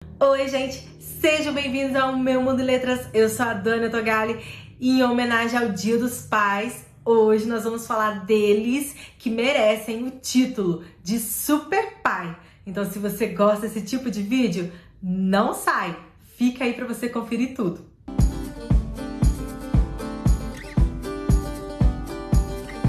Oi, gente! Sejam bem-vindos ao Meu Mundo Letras. Eu sou a Dana Togali e em homenagem ao Dia dos Pais, hoje nós vamos falar deles que merecem o título de Super Pai. Então, se você gosta desse tipo de vídeo, não sai! Fica aí para você conferir tudo.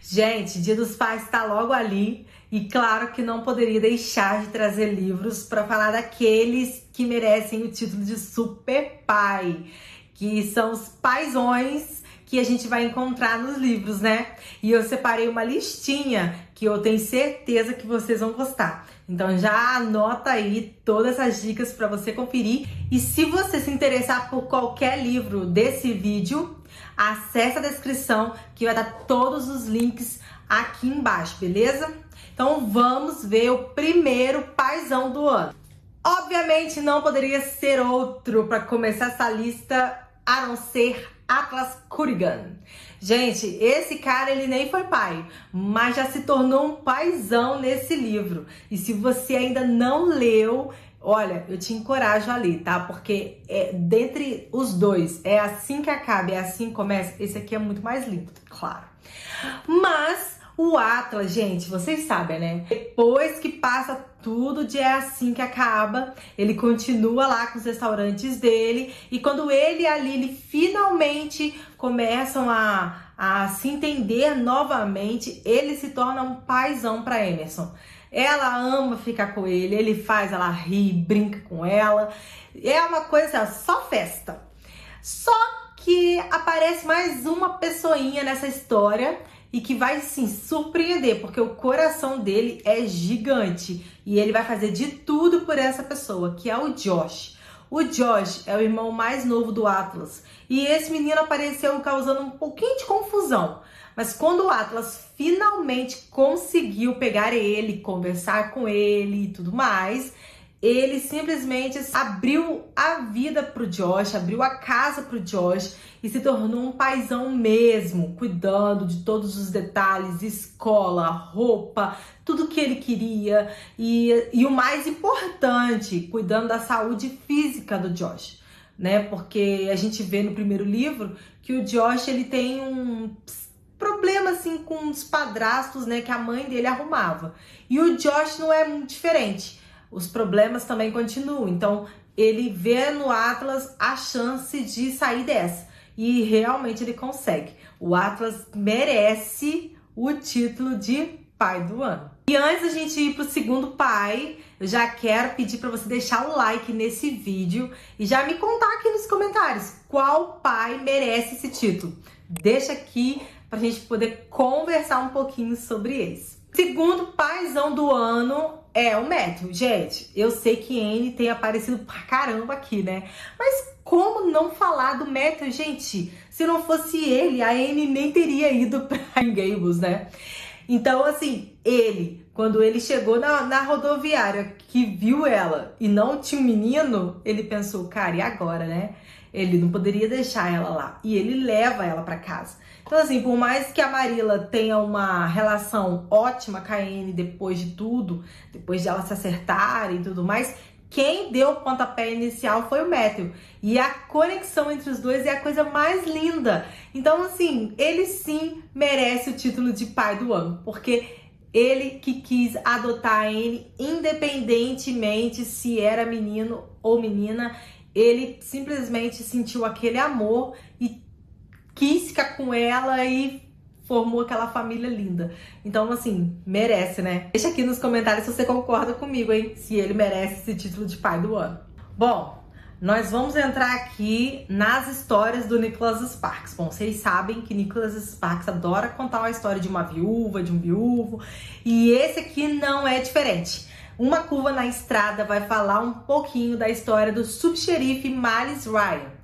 Gente, Dia dos Pais está logo ali e claro que não poderia deixar de trazer livros para falar daqueles que merecem o título de Super Pai, que são os paizões que a gente vai encontrar nos livros, né? E eu separei uma listinha que eu tenho certeza que vocês vão gostar. Então já anota aí todas essas dicas para você conferir. E se você se interessar por qualquer livro desse vídeo, acesse a descrição que vai dar todos os links aqui embaixo, beleza? Então vamos ver o primeiro paizão do ano. Obviamente não poderia ser outro para começar essa lista a não ser Atlas Kurigan. Gente, esse cara ele nem foi pai, mas já se tornou um paizão nesse livro. E se você ainda não leu, olha, eu te encorajo a ler, tá? Porque dentre os dois, é assim que acaba, é assim que começa. Esse aqui é muito mais lindo, claro. Mas o Atlas, gente, vocês sabem, né? Depois que passa tudo de é assim que acaba, ele continua lá com os restaurantes dele. E quando ele e a Lily finalmente começam a se entender novamente, ele se torna um paizão para Emerson. Ela ama ficar com ele, ele faz ela rir, brinca com ela. É uma coisa, só festa. Só que aparece mais uma pessoinha nessa história e que vai, sim, surpreender, porque o coração dele é gigante e ele vai fazer de tudo por essa pessoa, que é o Josh. O Josh é o irmão mais novo do Atlas e esse menino apareceu causando um pouquinho de confusão. Mas quando o Atlas finalmente conseguiu pegar ele, conversar com ele e tudo mais, ele simplesmente abriu a vida pro Josh, abriu a casa pro Josh e se tornou um paizão mesmo, cuidando de todos os detalhes, escola, roupa, tudo que ele queria e o mais importante, cuidando da saúde física do Josh, né? Porque a gente vê no primeiro livro que o Josh ele tem um problema assim com os padrastos, né, que a mãe dele arrumava. E o Josh não é muito diferente. Os problemas também continuam. Então, ele vê no Atlas a chance de sair dessa. E realmente ele consegue. O Atlas merece o título de pai do ano. E antes da gente ir pro segundo pai, eu já quero pedir para você deixar o like nesse vídeo e já me contar aqui nos comentários qual pai merece esse título. Deixa aqui pra gente poder conversar um pouquinho sobre eles. Segundo paizão do ano é o Matthew. Gente, eu sei que Anne tem aparecido pra caramba aqui, né? Mas como não falar do Matthew, gente? Se não fosse ele, a Anne nem teria ido pra Gables, né? Então, assim, quando ele chegou na rodoviária, que viu ela e não tinha um menino, ele pensou, cara, e agora, né? Ele não poderia deixar ela lá. E ele leva ela pra casa. Então, assim, por mais que a Marilla tenha uma relação ótima com a Anne depois de tudo, depois de elas se acertarem e tudo mais, quem deu o pontapé inicial foi o Matthew. E a conexão entre os dois é a coisa mais linda. Então, assim, ele sim merece o título de pai do ano, porque ele que quis adotar a Anne, independentemente se era menino ou menina, ele simplesmente sentiu aquele amor e quis ficar com ela e formou aquela família linda. Então, assim, merece, né? Deixa aqui nos comentários se você concorda comigo, hein? Se ele merece esse título de pai do ano. Bom, nós vamos entrar aqui nas histórias do Nicholas Sparks. Bom, vocês sabem que Nicholas Sparks adora contar uma história de uma viúva, de um viúvo. E esse aqui não é diferente. Uma Curva na Estrada vai falar um pouquinho da história do subxerife Miles Ryan.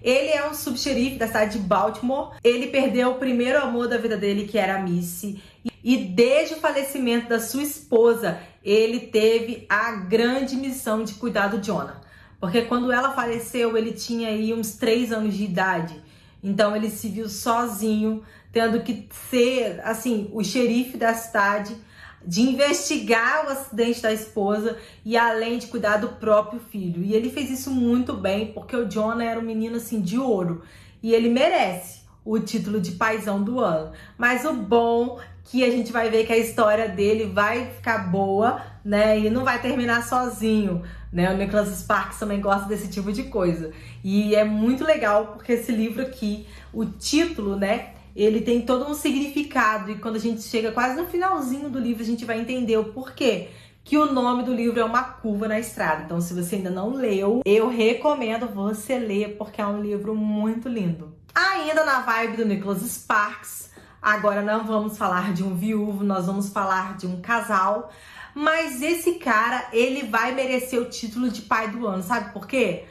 Ele é um subxerife da cidade de Baltimore. Ele perdeu o primeiro amor da vida dele, que era a Missy. E desde o falecimento da sua esposa, ele teve a grande missão de cuidar do Jonah. Porque quando ela faleceu, ele tinha aí uns 3 anos de idade. Então ele se viu sozinho, tendo que ser, assim, o xerife da cidade. de investigar o acidente da esposa e além de cuidar do próprio filho. E ele fez isso muito bem, porque o Jonah era um menino assim de ouro e ele merece o título de paizão do ano. Mas o bom que a gente vai ver que a história dele vai ficar boa, né? E não vai terminar sozinho, né? O Nicholas Sparks também gosta desse tipo de coisa. E é muito legal porque esse livro aqui, o título, né? Ele tem todo um significado e quando a gente chega quase no finalzinho do livro, a gente vai entender o porquê que o nome do livro é Uma Curva na Estrada. Então, se você ainda não leu, eu recomendo você ler porque é um livro muito lindo. Ainda na vibe do Nicholas Sparks, agora não vamos falar de um viúvo, nós vamos falar de um casal. Mas esse cara, ele vai merecer o título de pai do ano, sabe por quê?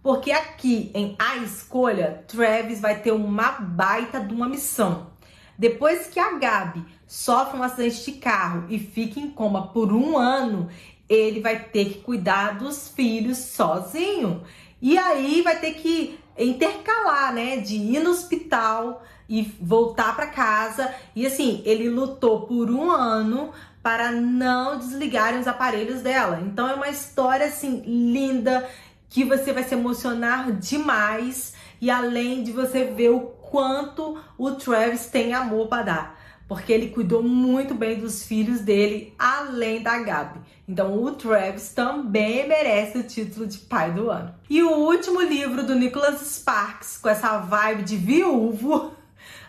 Porque aqui em A Escolha, Travis vai ter uma baita de uma missão. Depois que a Gabi sofre um acidente de carro e fica em coma por 1 ano, ele vai ter que cuidar dos filhos sozinho. E aí vai ter que intercalar, né? De ir no hospital e voltar para casa. E assim, ele lutou por 1 ano para não desligarem os aparelhos dela. Então é uma história assim linda, que você vai se emocionar demais e além de você ver o quanto o Travis tem amor para dar, porque ele cuidou muito bem dos filhos dele, além da Gabi. Então o Travis também merece o título de pai do ano. E o último livro do Nicholas Sparks, com essa vibe de viúvo,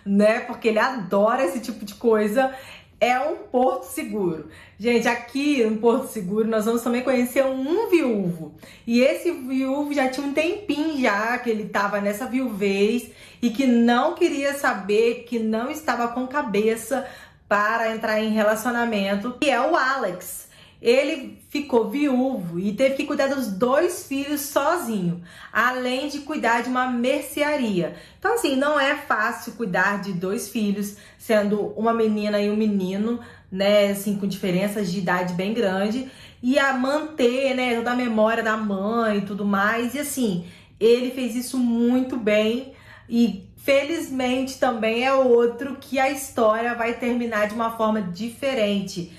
né, porque ele adora esse tipo de coisa, é um Porto Seguro. Gente, aqui no Porto Seguro nós vamos também conhecer um viúvo. E esse viúvo já tinha um tempinho já que ele tava nessa viuvez e que não queria saber, que não estava com cabeça para entrar em relacionamento, que é o Alex. Ele ficou viúvo e teve que cuidar dos 2 filhos sozinho, além de cuidar de uma mercearia. Então, assim, não é fácil cuidar de 2 filhos, sendo uma menina e um menino, né, assim, com diferenças de idade bem grande, e a manter, né, toda a memória da mãe e tudo mais. E, assim, ele fez isso muito bem e felizmente também é outro que a história vai terminar de uma forma diferente.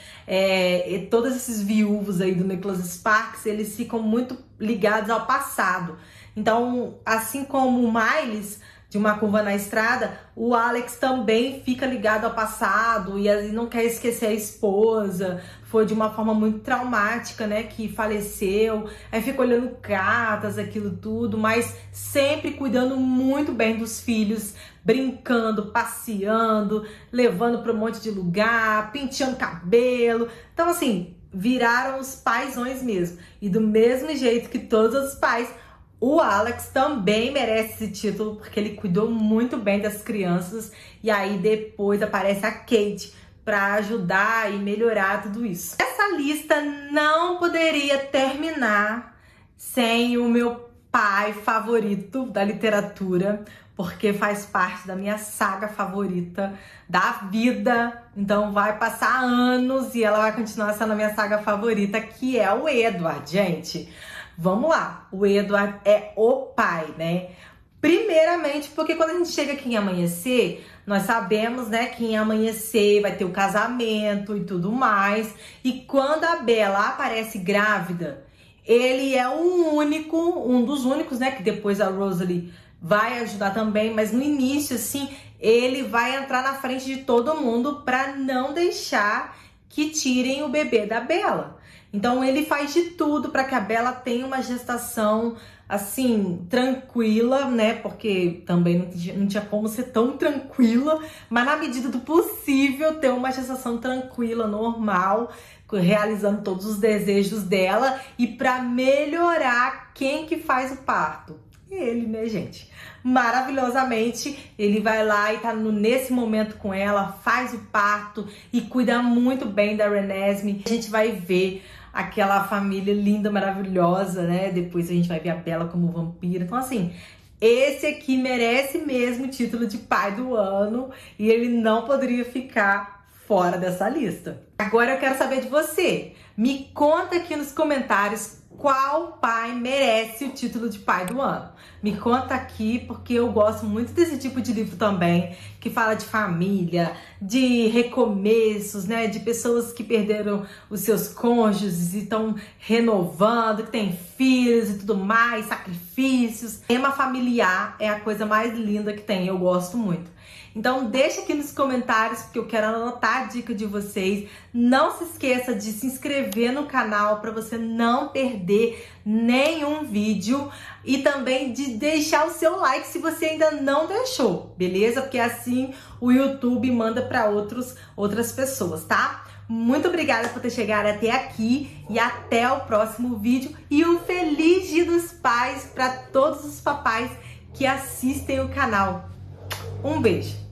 Todos esses viúvos aí do Nicholas Sparks, eles ficam muito ligados ao passado. Então, assim como o Miles, de Uma Curva na Estrada, o Alex também fica ligado ao passado e não quer esquecer a esposa. Foi de uma forma muito traumática, né, que faleceu. Aí fica olhando cartas, aquilo tudo, mas sempre cuidando muito bem dos filhos, brincando, passeando, levando para um monte de lugar, penteando cabelo. Então, assim, viraram os paizões mesmo. E do mesmo jeito que todos os pais, o Alex também merece esse título, porque ele cuidou muito bem das crianças. E aí depois aparece a Kate para ajudar e melhorar tudo isso. Essa lista não poderia terminar sem o meu pai favorito da literatura, porque faz parte da minha saga favorita da vida. Então vai passar anos e ela vai continuar sendo a minha saga favorita, que é o Edward, gente. Vamos lá, o Edward é o pai, né? Primeiramente, porque quando a gente chega aqui em Amanhecer, nós sabemos, né, que em Amanhecer vai ter o casamento e tudo mais. E quando a Bella aparece grávida, ele é um dos únicos, né, que depois a Rosalie vai ajudar também, mas no início, assim, ele vai entrar na frente de todo mundo para não deixar que tirem o bebê da Bella. Então ele faz de tudo para que a Bella tenha uma gestação assim, tranquila, né? Porque também não tinha como ser tão tranquila, mas na medida do possível ter uma gestação tranquila, normal, realizando todos os desejos dela. E para melhorar, quem que faz o parto? Ele, né, gente? Maravilhosamente, ele vai lá e tá nesse momento com ela, faz o parto e cuida muito bem da Renesmee. A gente vai ver aquela família linda, maravilhosa, né? Depois a gente vai ver a Bella como vampira. Então, assim, esse aqui merece mesmo o título de pai do ano e ele não poderia ficar fora dessa lista. Agora eu quero saber de você. Me conta aqui nos comentários qual pai merece o título de pai do ano? Me conta aqui, porque eu gosto muito desse tipo de livro também, que fala de família, de recomeços, né? De pessoas que perderam os seus cônjuges e estão renovando, que têm filhos e tudo mais, sacrifícios. Tema familiar é a coisa mais linda que tem, eu gosto muito. Então deixa aqui nos comentários, porque eu quero anotar a dica de vocês. Não se esqueça de se inscrever no canal para você não perder nenhum vídeo. E também de deixar o seu like se você ainda não deixou, beleza? Porque assim o YouTube manda para outras pessoas, tá? Muito obrigada por ter chegado até aqui e até o próximo vídeo. E um feliz Dia dos Pais para todos os papais que assistem o canal. Um beijo!